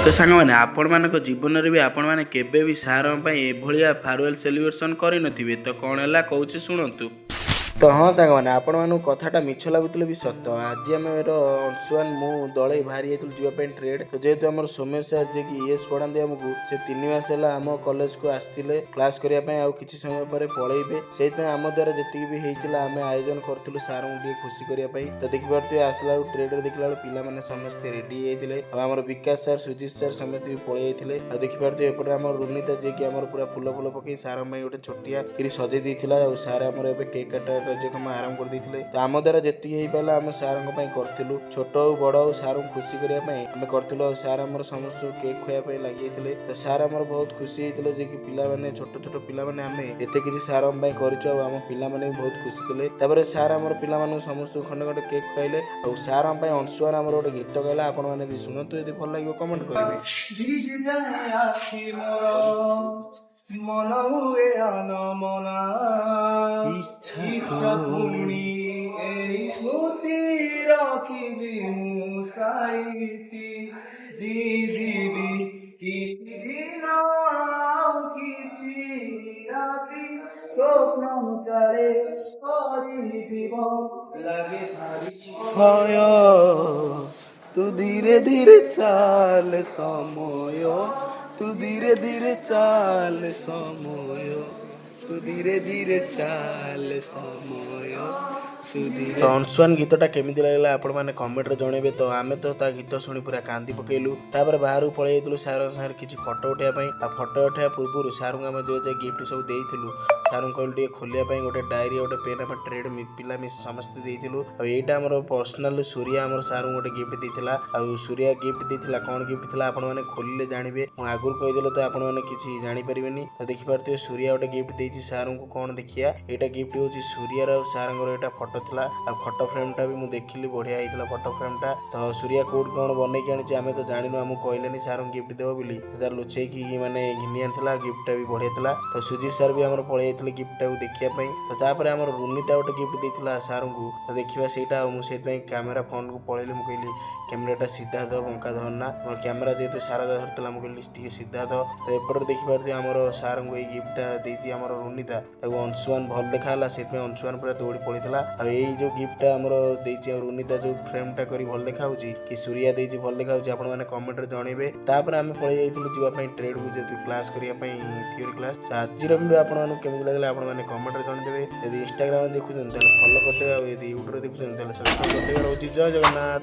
तो सांग मैंने आपण मान जीवन में भी आपण मैंने केबे भी सार एभलिया फेयरवेल सेलिब्रेशन करें तो कौन है कौचे शुणु। तो हाँ सांग मैंने आपण मानू कथाटा मिछ लगुले भी सत आज आम अंशुआन मु दल बाहरी जावाई ट्रेड तो जेहेतु आम सोमेश सार जी की एस पढ़ाते आमको से 3 मास है आम कॉलेज को आसते क्लास करने किसी समय पर पलैबे से आम द्वारा जी भी होता आम आयोजन करूँ सार को खुशी करने तो देखिए आसला ट्रेड देखला पे समस्ते रेडी होते आम विकास सार सुजित सार समस्त भी पलि जाते देखिए एपटे आम रुनीता जी की पूरा फुल फुल पकई सार गोटे छोटिया कि सजे देता सार आमर केक काटा कार्यक्रम आरंभ कर देते तो आम द्वारा जी पाला आम सार करूँ छोट हो बड़ हो सार को खुशी करने आम करूँ सार आम समस्त केक खुआई लगे तो सार आम बहुत खुशी होते जे कि पिला छोट छोट पिला आम एत कि सार आम पिला भी बहुत खुशी थे सार आम पिला समस्त खंडे खंडे केक खुआइले और सार आम अंशुआन आम गोटे गीत गाइला आपण मैंने भी शुणु यदि भल लगे कमेंट करेंगे। मन हुए अनमना इच्छा पुणी एई स्मृति रखिबि मु साइति जी जीवी किछि दिन आउ किछि राति स्वप्न काले सरी जीव लगे थारी भय तू धीरे धीरे चाल समय तू धीरे धीरे चाल समय तू धीरे धीरे चाल समय। तो अंशुआन गीतटा केमी लगे आपण मैंने कमेंट जनइबे तो आम तो गीत शुणी पूरा कांदी पकेलु बाहर पलि जाइलु सार सागर किसी फटो उठाई फटो उठाया पूर्व सार को आम जो गिफ्ट सब देलु सार कहलु खोलिया गोटे डायरी गोटे पेन आम ट्रेड पिला मिस समस्त देलु आईटा आम पर्सनाल सूर्या आम सार गोटे गिफ्ट देता आ सूर्या गिफ्ट देता कौन गिफ्ट था आपण मैंने खोलिले जानवे आगुरी कहीदेले तो आपण मैंने किसी जानीपारे तो देखिपे सूर्या गोटे गिफ्ट देती सार को कौन देखिया यहाँ गिफ्ट हूँ सूर्यार सार यहाँ फटो था आ फटो फ्रेम टा भी मुझे देखिली बढ़िया होता फटो फ्रेम टा तो सूर्या कौट कौन बनईक आनी आम तो जानू आमको कहले सार गिफ्ट देव बोली तार लुचेकी मैंने घिनी आनी गिफ्ट भी बढ़िया था तो सुजीत सार भी आम पलि जाते गिफ्ट को देखापी तो तापर आम रुनीता गोटे गिफ्ट देता सार को तो देखा से मुझे कैमेरा फोन को पलैली मुझे कहली कैमेराटा सीधा दो बंका धरना मोर कैमेरा जेहतु सारा धरता मुझे कहली सीधा दो तो एपटे देखिपे आम सार को ये गिफ्टा देती आम रुनीता अंशुआन भल देखा से अंशुआन पूरा दौड़ी पड़ता और यही जो गिफ्टा आम देती रुनीता जो फ्रेमटा कर भल देखा कि सूर्या देती भल देखा आपण मैंने कमेंट जनइबे आम पलि जाइए ट्रेड को जेहतु क्लास करने थ्योरी क्लास आज वीडियो आपको लगे आप कमेंट जनइदेवे यदि इंस्टाग्राम देखुं फॉलो करदे यदि यूट्यूब देखुं सब्सक्राइब करदे। जय जगन्नाथ।